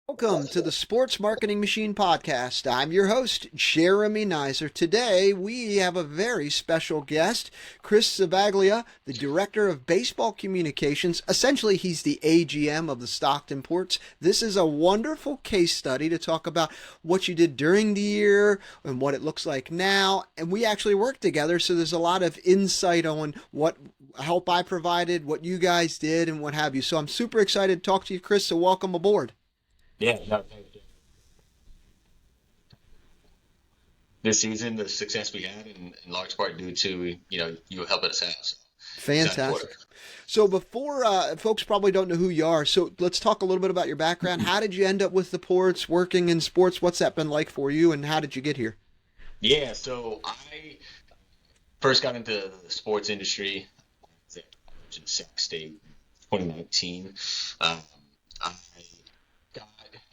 Welcome to the Sports Marketing Machine podcast. I'm your host, Jeremy Nizer. Today, we have a very special guest, Chris Zavaglia, the Director of Baseball Communications. Essentially, he's the AGM of the Stockton Ports. This is a wonderful case study to talk about what you did during the year and what it looks like now. And we actually worked together, so there's a lot of insight on what help I provided, what you guys did, and what have you. So I'm super excited to talk to you, Chris, so welcome aboard. Yeah, no, this season, the success we had in large part due to, you helping us out. So excited for it. Fantastic. So before folks probably don't know who you are, so let's talk a little bit about your background. How did you end up with the ports, working in sports? What's that been like for you, and how did you get here? Yeah, so I first got into the sports industry in Sac State 2019. Um, I got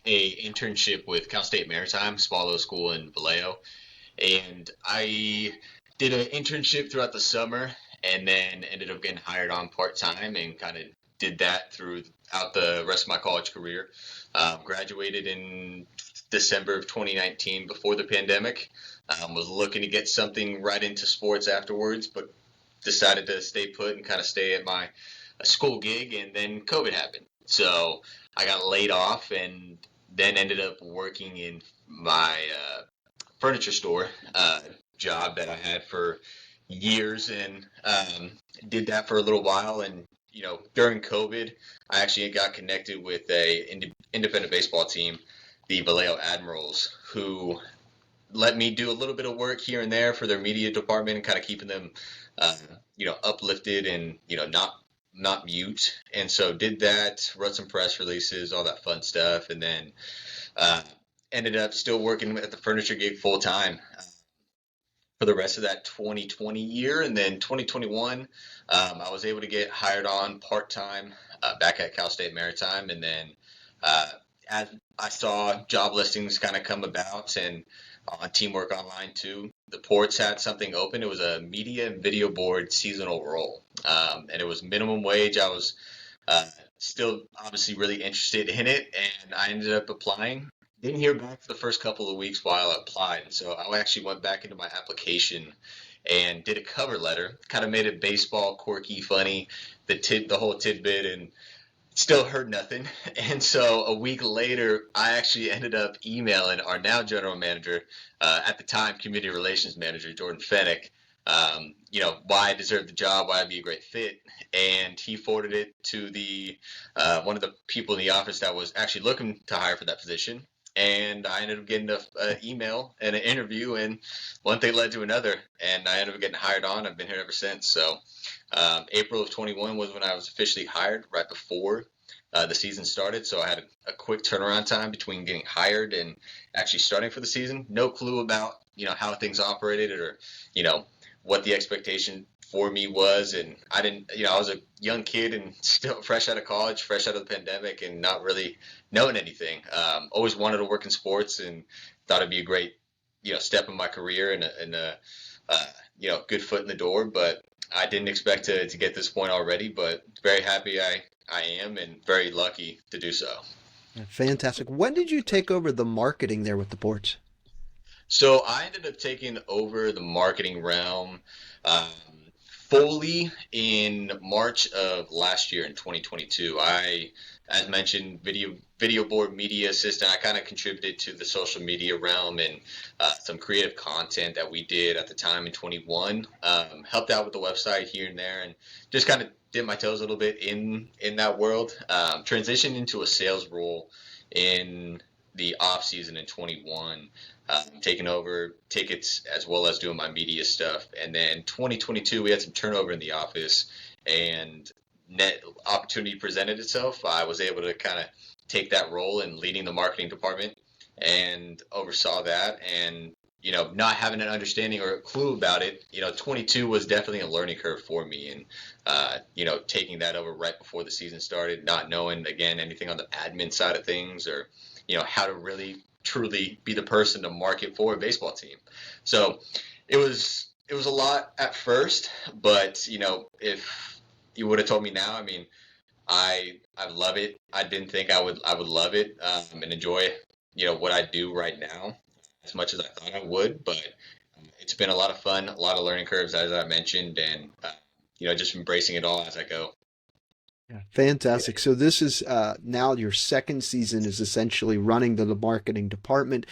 a internship with Cal State Maritime, small little school in Vallejo, and I did an internship throughout the summer and then ended up getting hired on part-time and kind of did that throughout the rest of my college career. Graduated in December of 2019 before the pandemic. Was looking to get something right into sports afterwards, but decided to stay put and kind of stay at my school gig, and then COVID happened. So I got laid off and then ended up working in my furniture store job that I had for years, and did that for a little while. And during COVID, I actually got connected with a independent baseball team, the Vallejo Admirals, who let me do a little bit of work here and there for their media department and kind of keeping them, uh, uplifted and not mute. And so did that, wrote some press releases, all that fun stuff, and then uh, ended up still working at the furniture gig full time for the rest of that 2020 year. And then 2021, I was able to get hired on part time back at Cal State Maritime. And then uh, as I saw job listings kind of come about and on Teamwork Online too, the ports had something open. It was a media and video board seasonal role, and it was minimum wage. I was uh, still obviously really interested in it, and I ended up applying. Didn't hear back for the first couple of weeks while I applied, and so I actually went back into my application and did a cover letter. Kind of made it baseball, quirky, funny, the whole tidbit, and still heard nothing. And so a week later, I actually ended up emailing our now general manager, at the time community relations manager, Jordan Fennick, why I deserved the job, why I'd be a great fit. And he forwarded it to the one of the people in the office that was actually looking to hire for that position. And I ended up getting an email and an interview, and one thing led to another, and I ended up getting hired on. I've been here ever since. So April of 21 was when I was officially hired, right before the season started. So I had a quick turnaround time between getting hired and actually starting for the season. No clue about how things operated, or you know what the expectation for me was. And I didn't, I was a young kid and still fresh out of college, fresh out of the pandemic, and not really knowing anything. Always wanted to work in sports and thought it'd be a great step in my career, and a good foot in the door. But I didn't expect to get this point already, but very happy I am, and very lucky to do so. Fantastic. When did you take over the marketing there with the ports? So I ended up taking over the marketing realm um, fully in March of last year in 2022. As mentioned, video board media assistant. I kind of contributed to the social media realm and some creative content that we did at the time in 21. Helped out with the website here and there, and just kind of dip my toes a little bit in that world. Transitioned into a sales role in the off season in 21, taking over tickets as well as doing my media stuff. And then 2022, we had some turnover in the office, and net opportunity presented itself. I was able to kind of take that role in leading the marketing department and oversaw that. And not having an understanding or a clue about it, 22 was definitely a learning curve for me. And taking that over right before the season started, not knowing again anything on the admin side of things, or how to really truly be the person to market for a baseball team. So it was a lot at first, but if you would have told me now, I mean, I love it. I didn't think I would love it and enjoy what I do right now as much as I thought I would, but it's been a lot of fun, a lot of learning curves as I mentioned, and just embracing it all as I go. Yeah. Fantastic. So this is now your second season is essentially running the marketing department.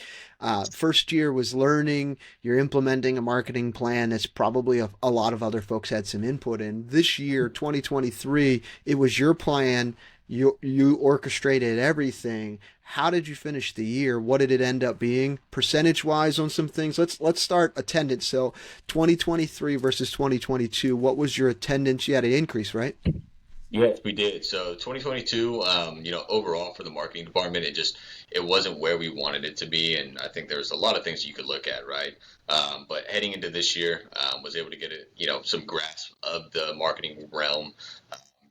First year was learning. You're implementing a marketing plan that's probably a lot of other folks had some input in. This year, 2023, it was your plan. You orchestrated everything. How did you finish the year? What did it end up being percentage wise on some things? Let's start attendance. So 2023 versus 2022. What was your attendance? You had an increase, right? Yes, we did. So 2022, overall for the marketing department, it wasn't where we wanted it to be, and I think there's a lot of things you could look at, right? But heading into this year, was able to get some grasp of the marketing realm,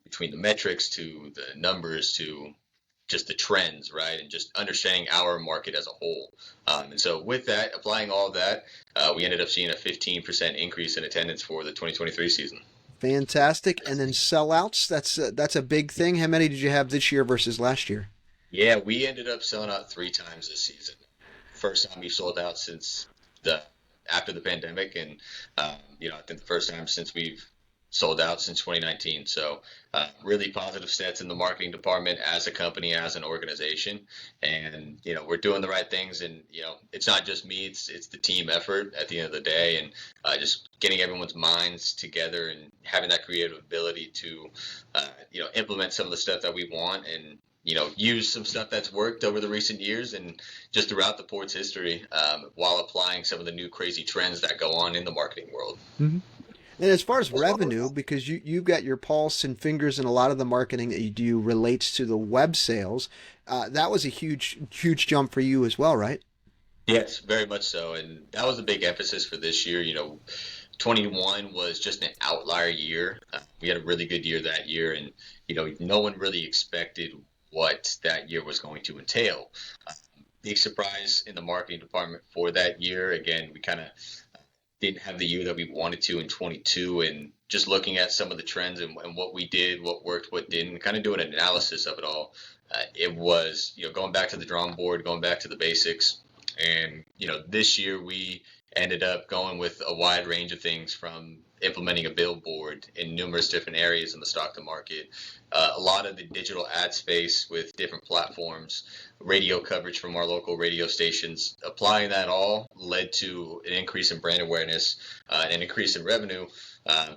between the metrics to the numbers to just the trends, right? And just understanding our market as a whole. And so with that, applying all of that, we ended up seeing a 15% increase in attendance for the 2023 season. Fantastic. And then sellouts, that's a big thing. How many did you have this year versus last year? Yeah, we ended up selling out 3 times this season. First time we sold out since the after the pandemic, and I think the first time since we've sold out since 2019. So really positive stats in the marketing department as a company, as an organization, and we're doing the right things. And it's not just me; it's the team effort at the end of the day, and just getting everyone's minds together and having that creative ability to implement some of the stuff that we want and use some stuff that's worked over the recent years and just throughout the port's history, while applying some of the new crazy trends that go on in the marketing world. Hmm. And as far as revenue, because you've got your pulse and fingers in a lot of the marketing that you do relates to the web sales, that was a huge jump for you as well, right? Yes, very much so. And that was a big emphasis for this year. 21 was just an outlier year. We had a really good year that year, and no one really expected what that year was going to entail. Big surprise in the marketing department for that year. Again, we kind of didn't have the year that we wanted to in 22, and just looking at some of the trends and what we did, what worked, what didn't, kind of doing an analysis of it all. It was, going back to the drawing board, going back to the basics. And, this year we ended up going with a wide range of things from implementing a billboard in numerous different areas in the Stockton market, a lot of the digital ad space with different platforms, radio coverage from our local radio stations. Applying that all led to an increase in brand awareness, an increase in revenue,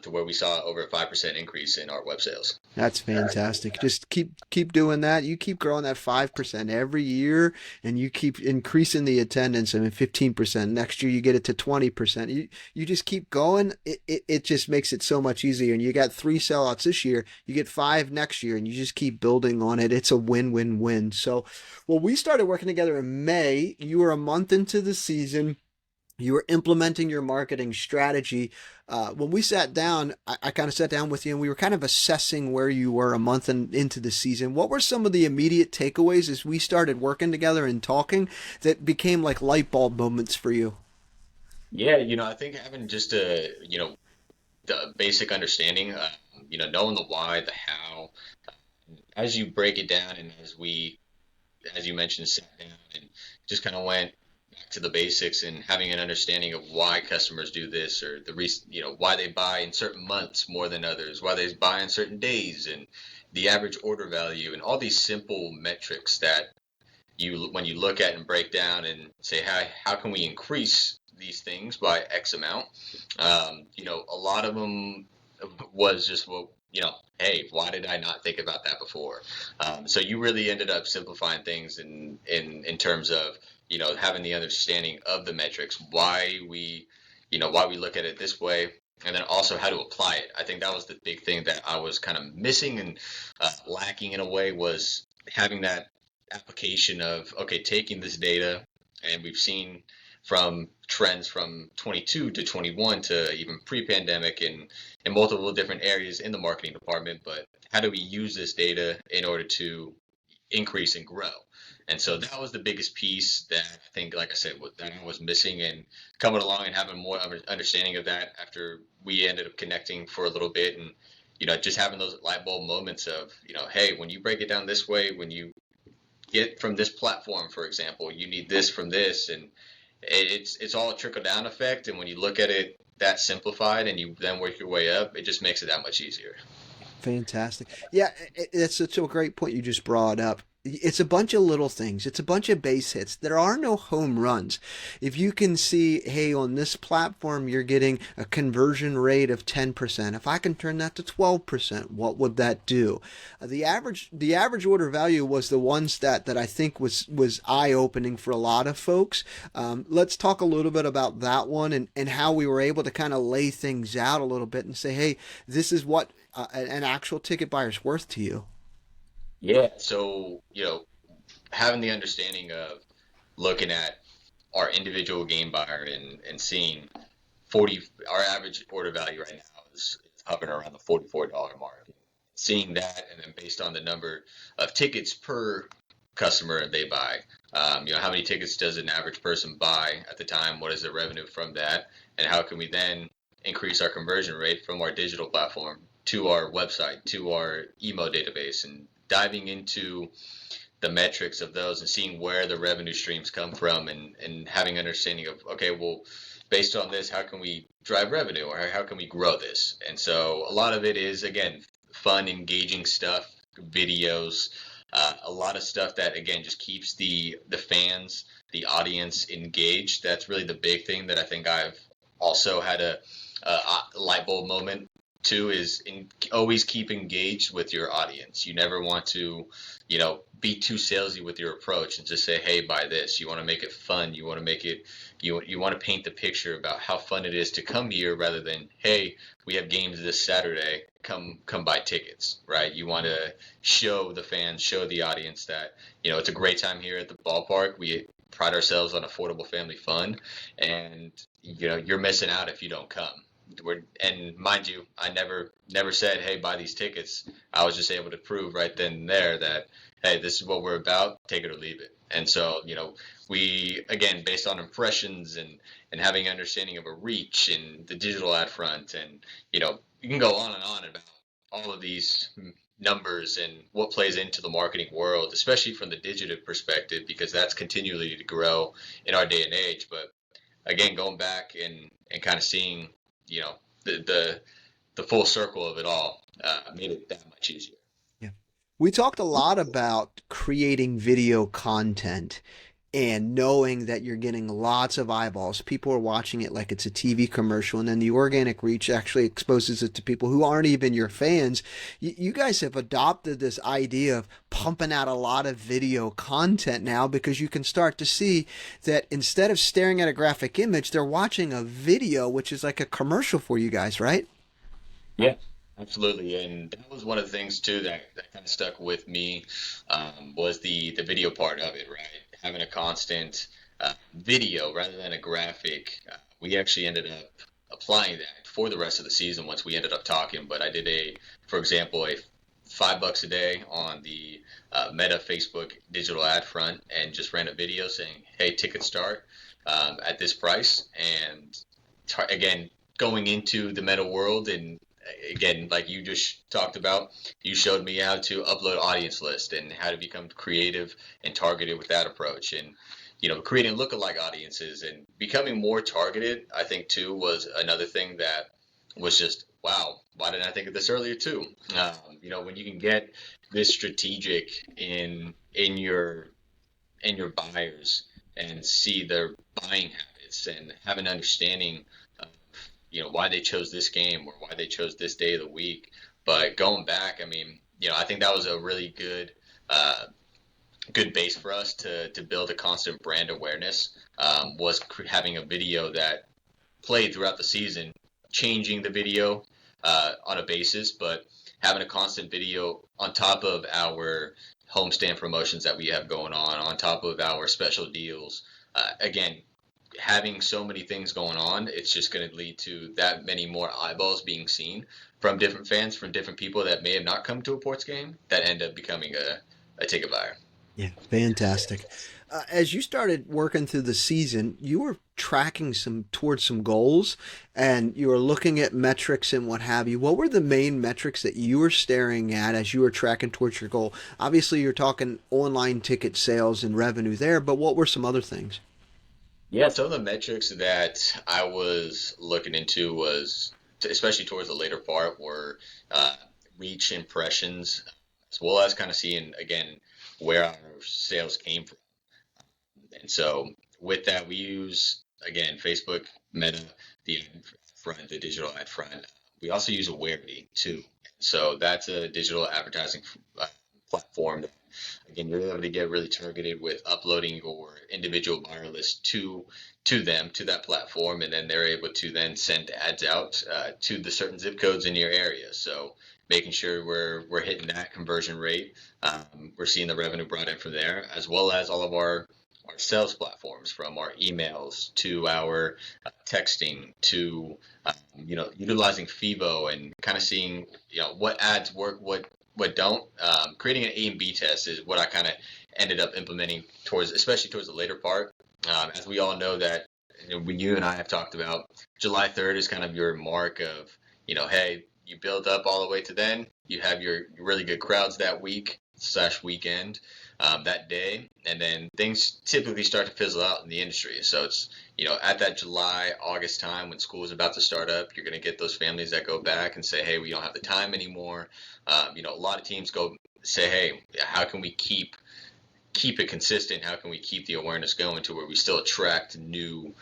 to where we saw over a 5% increase in our web sales. That's fantastic. Just keep doing that. You keep growing that 5% every year, and you keep increasing the attendance. I mean, 15%. Next year, you get it to 20%. You just keep going. It just makes it so much easier. And you got 3 sellouts this year. You get 5 next year, and you just keep building on it. It's a win-win-win. So, well, we started working together in May. You were a month into the season. You were implementing your marketing strategy. When we sat down, I kind of sat down with you and we were kind of assessing where you were a month into the season. What were some of the immediate takeaways as we started working together and talking that became like light bulb moments for you? Yeah, I think having just the basic understanding, knowing the why, the how, as you break it down and as you mentioned, sat down and just kind of went back to the basics and having an understanding of why customers do this or the reason, why they buy in certain months more than others, why they buy on certain days, and the average order value, and all these simple metrics that when you look at and break down and say, how can we increase these things by X amount? A lot of them was just, well, hey, why did I not think about that before? So you really ended up simplifying things in terms of, having the understanding of the metrics, why we look at it this way, and then also how to apply it. I think that was the big thing that I was kind of missing and lacking in a way, was having that application of, okay, taking this data, and we've seen from trends from 22 to 21 to even pre-pandemic in multiple different areas in the marketing department, but how do we use this data in order to increase and grow? And so that was the biggest piece that I think, like I said, that I was missing, and coming along and having more of an understanding of that after we ended up connecting for a little bit and just having those light bulb moments of, hey, when you break it down this way, when you get from this platform, for example, you need this from this, and it's all a trickle down effect. And when you look at it that simplified and you then work your way up, it just makes it that much easier. Fantastic. Yeah, it's such a great point you just brought up. It's a bunch of little things. It's a bunch of base hits. There are no home runs. If you can see, hey, on this platform, you're getting a conversion rate of 10%. If I can turn that to 12%, what would that do? The average order value was the one stat that I think was eye opening for a lot of folks. Let's talk a little bit about that one and how we were able to kind of lay things out a little bit and say, hey, this is what an actual ticket buyer's worth to you. Yeah. So, having the understanding of looking at our individual game buyer and seeing 40, our average order value right now is hovering around the $44 mark. Seeing that, and then based on the number of tickets per customer they buy, how many tickets does an average person buy at the time? What is the revenue from that? And how can we then increase our conversion rate from our digital platform to our website, to our email database, and diving into the metrics of those and seeing where the revenue streams come from, and having understanding of, okay, well, based on this, how can we drive revenue, or how can we grow this? And so a lot of it is, again, fun, engaging stuff, videos, a lot of stuff that, again, just keeps the fans, the audience engaged. That's really the big thing that I think I've also had a light bulb moment too, is always keep engaged with your audience. You never want to, be too salesy with your approach and just say, hey, buy this. You want to make it fun. You want to make it, you want to paint the picture about how fun it is to come here, rather than, hey, we have games this Saturday. Come buy tickets, right? You want to show the fans, show the audience that, it's a great time here at the ballpark. We pride ourselves on affordable family fun, and, you're missing out if you don't come. And mind you, I never said, hey, buy these tickets. I was just able to prove right then and there that, hey, this is what we're about, take it or leave it. And so, we, again, based on impressions and having understanding of a reach and the digital ad front, and, you can go on and on about all of these numbers and what plays into the marketing world, especially from the digital perspective, because that's continually to grow in our day and age. But again, going back and kind of seeing, you know, the the the full circle of it all, made it that much easier. Yeah. We talked a lot about creating video content and knowing that you're getting lots of eyeballs. People are watching it like it's a TV commercial, and then the organic reach actually exposes it to people who aren't even your fans. You guys have adopted this idea of pumping out a lot of video content now, because you can start to see that instead of staring at a graphic image, they're watching a video, which is like a commercial for you guys, right? Yeah, absolutely. And that was one of the things too that kind of stuck with me, was the video part of it, right? Having a constant video rather than a graphic. We actually ended up applying that for the rest of the season once we ended up talking. But I did for example, a $5 a day on the Meta Facebook digital ad front, and just ran a video saying, "Hey, tickets start at this price," and again, going into the meta world, and again, like you just talked about, you showed me how to upload audience list and how to become creative and targeted with that approach, and creating lookalike audiences and becoming more targeted. I think too was another thing that was just, wow, why didn't I think of this earlier too? When you can get this strategic in your buyers and see their buying habits and have an understanding of, why they chose this game or why they chose this day of the week. But going back, I mean, I think that was a really good base for us to build a constant brand awareness. Was having a video that played throughout the season, changing the video on a basis, but having a constant video on top of our homestand promotions that we have going on top of our special deals. Again, having so many things going on, it's just going to lead to that many more eyeballs being seen from different fans, from different people that may have not come to a Ports game, that end up becoming a ticket buyer. Yeah, fantastic. As you started working through the season, you were tracking some towards some goals, and you were looking at metrics and what have you. What were the main metrics that you were staring at as you were tracking towards your goal? Obviously, you're talking online ticket sales and revenue there, but what were some other things? Yeah, some of the metrics that I was looking into was, especially towards the later part, were uh, reach impressions, as well as kind of seeing again where our sales came from. And so with that, we use again Facebook, Meta, the ad front, the digital ad front. We also use Awareness too. So that's a digital advertising uh, platform that, again, you're able to get really targeted with uploading your individual buyer list to them, to that platform, and then they're able to then send ads out to the certain zip codes in your area. So making sure we're hitting that conversion rate. We're seeing the revenue brought in from there, as well as all of our sales platforms, from our emails to our texting to utilizing FIVO and kind of seeing what ads work, what don't. Creating an A and B test is what I kind of ended up implementing towards, especially towards the later part. As we all know that, when you and I have talked about, July 3rd is kind of your mark of, hey, you build up all the way to then, you have your really good crowds that week slash weekend, that day, and then things typically start to fizzle out in the industry. So it's, at that July, August time when school is about to start up, you're going to get those families that go back and say, hey, we don't have the time anymore. A lot of teams go say, hey, how can we keep it consistent? How can we keep the awareness going to where we still attract new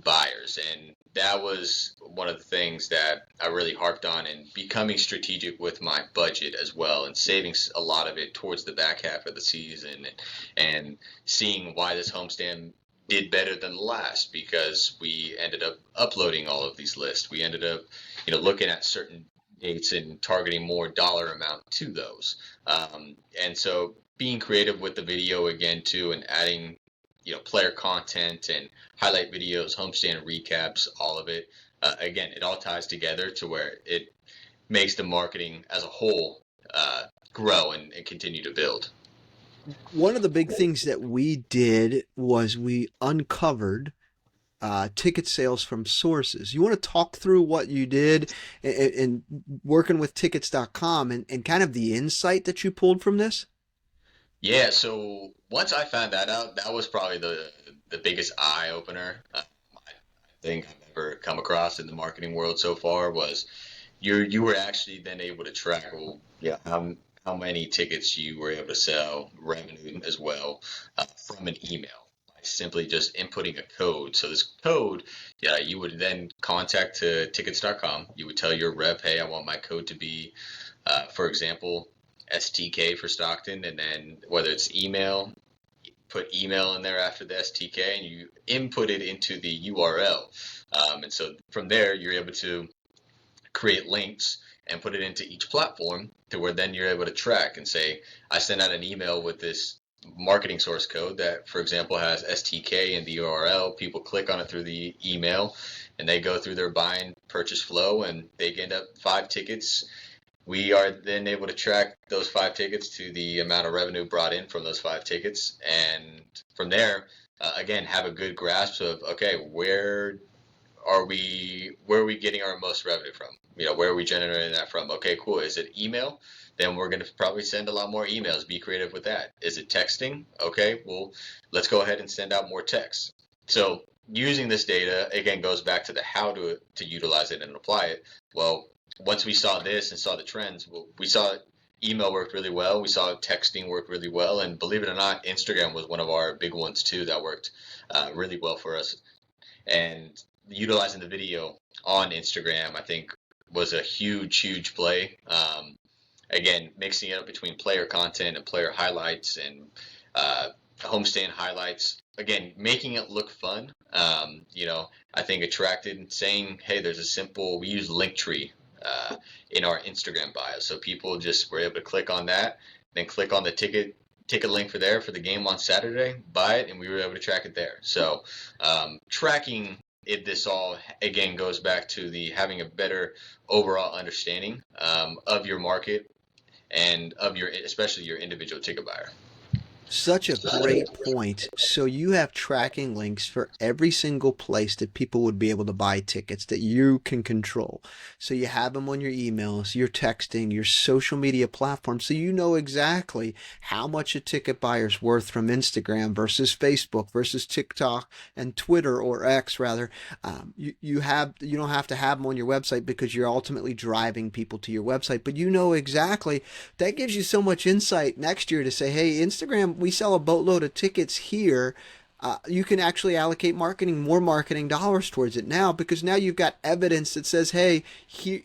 buyers? And that was one of the things that I really harped on, and becoming strategic with my budget as well, and saving a lot of it towards the back half of the season, and seeing why this homestand did better than the last, because we ended up uploading all of these lists. We ended up, looking at certain dates and targeting more dollar amount to those. And so being creative with the video again too, and adding, player content and highlight videos, homestand recaps, all of it. Again, it all ties together to where it makes the marketing as a whole grow and continue to build. One of the big things that we did was we uncovered ticket sales from sources. You want to talk through what you did in working with tickets.com and kind of the insight that you pulled from this? Yeah, so once I found that out, that was probably the biggest eye opener I think I've ever come across in the marketing world so far. Was you were actually then able to track, well, yeah, how many tickets you were able to sell, revenue as well, from an email by simply just inputting a code. So this code, yeah, you would then contact to tickets.com. You would tell your rep, hey, I want my code to be, for example, STK for Stockton, and then whether it's email, put email in there after the STK, and you input it into the URL. And so from there, you're able to create links and put it into each platform, to where then you're able to track and say, I sent out an email with this marketing source code that, for example, has STK in the URL. People click on it through the email, and they go through their buying purchase flow, and they end up 5 tickets. We are then able to track those 5 tickets to the amount of revenue brought in from those 5 tickets. And from there, again, have a good grasp of, okay, where are we getting our most revenue from? Where are we generating that from? Okay, cool. Is it email? Then we're going to probably send a lot more emails. Be creative with that. Is it texting? Okay, well, let's go ahead and send out more texts. So using this data again goes back to the how to utilize it and apply it. Well, once we saw this and saw the trends, well, we saw email worked really well. We saw texting work really well, and believe it or not, Instagram was one of our big ones too that worked really well for us. And utilizing the video on Instagram, I think, was a huge play. Again, mixing it up between player content and player highlights and homestand highlights. Again, making it look fun. I think attracted and saying, hey, there's a simple. We use Linktree in our Instagram bio, so people just were able to click on that, then click on the ticket link for there for the game on Saturday, buy it, and we were able to track it there. So tracking it, this all again goes back to the having a better overall understanding of your market and of your, especially your individual ticket buyer. Such a great point. So you have tracking links for every single place that people would be able to buy tickets that you can control. So you have them on your emails, your texting, your social media platforms. So you know exactly how much a ticket buyer's worth from Instagram versus Facebook versus TikTok and Twitter, or X rather. You don't have to have them on your website because you're ultimately driving people to your website, but you know exactly. That gives you so much insight next year to say, hey, Instagram, we sell a boatload of tickets here. You can actually allocate more marketing dollars towards it now, because now you've got evidence that says, hey,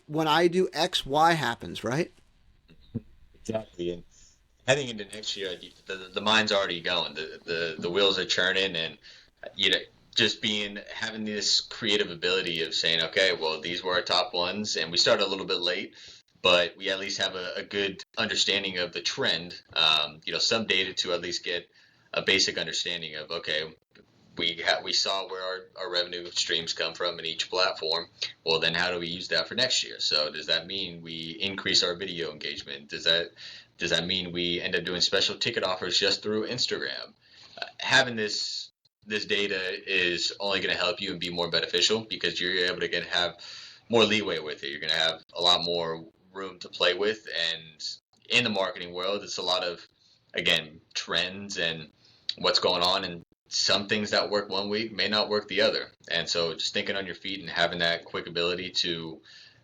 when I do X, Y happens, right? Exactly. And heading into next year, the mind's already going. The wheels are churning, and you know, just being having this creative ability of saying, okay, well, these were our top ones, and we started a little bit late, but we at least have a good understanding of the trend. Some data to at least get a basic understanding of, okay, we saw where our revenue streams come from in each platform. Well, then how do we use that for next year? So does that mean we increase our video engagement? Does that mean we end up doing special ticket offers just through Instagram? Having this data is only going to help you and be more beneficial, because you're able to have more leeway with it. You're going to have a lot more room to play with, and in the marketing world, it's a lot of, again, trends and what's going on, and some things that work one week may not work the other. And so just thinking on your feet and having that quick ability to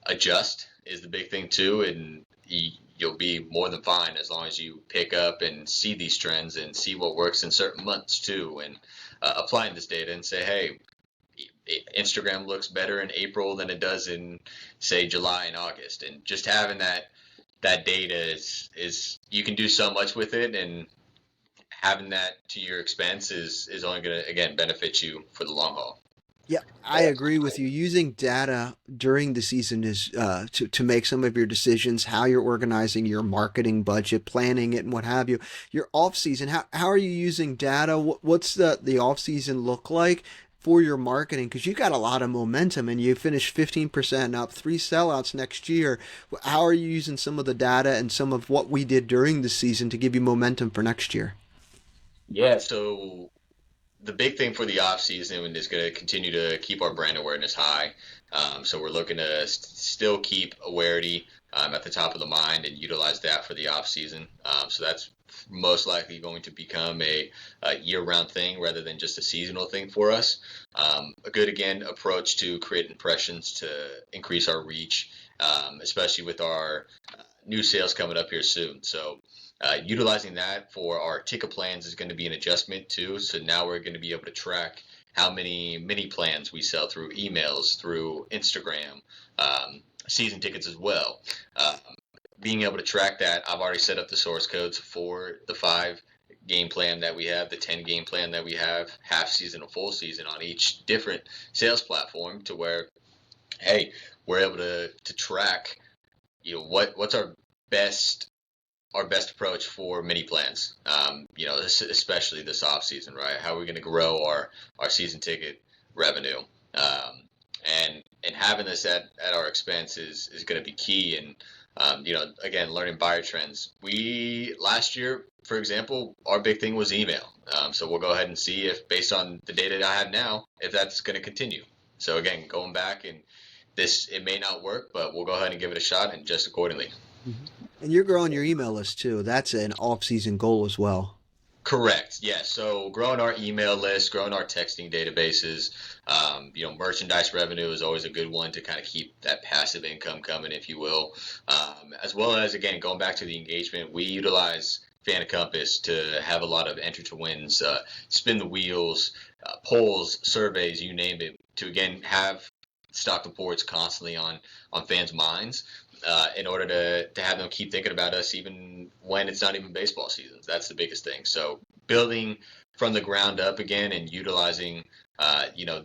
adjust is the big thing too. And you'll be more than fine as long as you pick up and see these trends and see what works in certain months too. And applying this data and say, hey, Instagram looks better in April than it does in, say, July and August. And just having that data is you can do so much with it, and having that to your expense is only going to, again, benefit you for the long haul. Yeah, I agree with you. Using data during the season is to make some of your decisions, how you're organizing your marketing budget, planning it, and what have you. Your off season, how are you using data? What's the off season look like for your marketing? Because you got a lot of momentum and you finished 15% up, three sellouts next year. How are you using some of the data and some of what we did during the season to give you momentum for next year? Yeah. So the big thing for the off season is going to continue to keep our brand awareness high. So we're looking to still keep awareness at the top of the mind and utilize that for the off season. So that's most likely going to become a year-round thing rather than just a seasonal thing for us. A good, again, approach to create impressions to increase our reach, especially with our new sales coming up here soon. So utilizing that for our ticket plans is going to be an adjustment too. So now we're going to be able to track how many mini plans we sell through emails, through Instagram, season tickets as well. Being able to track that, I've already set up the source codes for the 5 game plan that we have, the 10 game plan that we have, half season or full season on each different sales platform, to where, hey, we're able to track, what's our best approach for mini plans. Especially this off season, right? How are we going to grow our season ticket revenue? And having this at our expense is going to be key. And again, learning buyer trends. We last year, for example, our big thing was email. So we'll go ahead and see if, based on the data that I have now, if that's going to continue. So again, going back, and it may not work, but we'll go ahead and give it a shot and adjust accordingly. Mhm. And you're growing your email list too. That's an off-season goal as well. Correct. Yeah. So growing our email list, growing our texting databases, merchandise revenue is always a good one to kind of keep that passive income coming, if you will. As well as, again, going back to the engagement, we utilize Fan Compass to have a lot of enter to wins, spin the wheels, polls, surveys, you name it, to, again, have Stockton Ports constantly on fans' minds, in order to have them keep thinking about us even when it's not even baseball seasons. That's the biggest thing. So building from the ground up again, and utilizing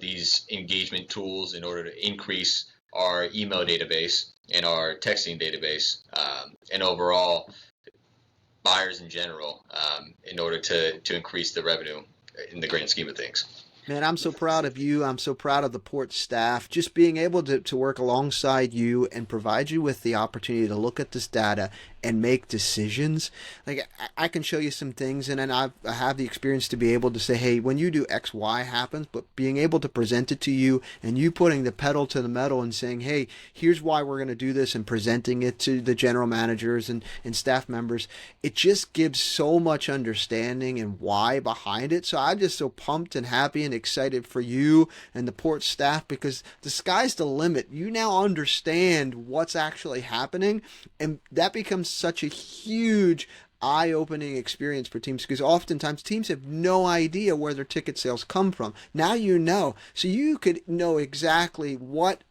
these engagement tools in order to increase our email database and our texting database, and overall buyers in general, in order to increase the revenue in the grand scheme of things. Man, I'm so proud of you. I'm so proud of the port staff. Just being able to work alongside you and provide you with the opportunity to look at this data and make decisions. Like I can show you some things, and then I have the experience to be able to say, hey, when you do X, Y happens, but being able to present it to you and you putting the pedal to the metal and saying, hey, here's why we're going to do this and presenting it to the general managers and staff members, it just gives so much understanding and why behind it. So I'm just so pumped and happy and excited for you and the port staff because the sky's the limit. You now understand what's actually happening, and that becomes such a huge eye-opening experience for teams because oftentimes teams have no idea where their ticket sales come from. Now you know. So you could know exactly what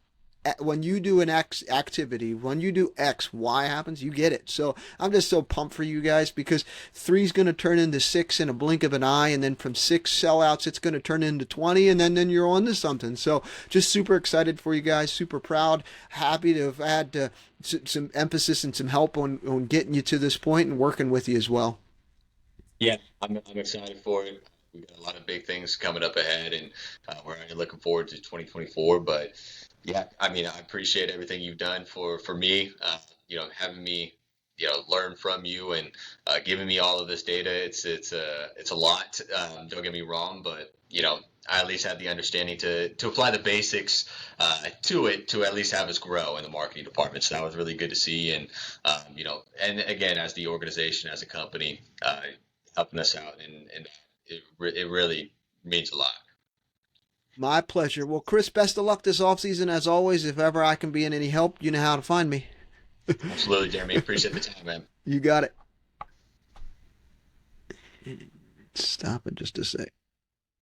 when you do an X activity, when you do X, Y happens, you get it. So I'm just so pumped for you guys because three's going to turn into six in a blink of an eye. And then from six sellouts, it's going to turn into 20. And then you're on to something. So just super excited for you guys, super proud, happy to have had some emphasis and some help on getting you to this point and working with you as well. Yeah, I'm excited for it. We got a lot of big things coming up ahead, and we're already looking forward to 2024. But yeah, I mean, I appreciate everything you've done for me. Having me, learn from you and giving me all of this data. It's a lot. Don't get me wrong, but I at least had the understanding to apply the basics to it to at least have us grow in the marketing department. So that was really good to see, and and again, as the organization, as a company, helping us out, and it really means a lot. My pleasure. Well, Chris, best of luck this offseason. As always, if ever I can be in any help, you know how to find me. Absolutely, Jeremy. Appreciate the time, man. You got it. Stop it just a sec.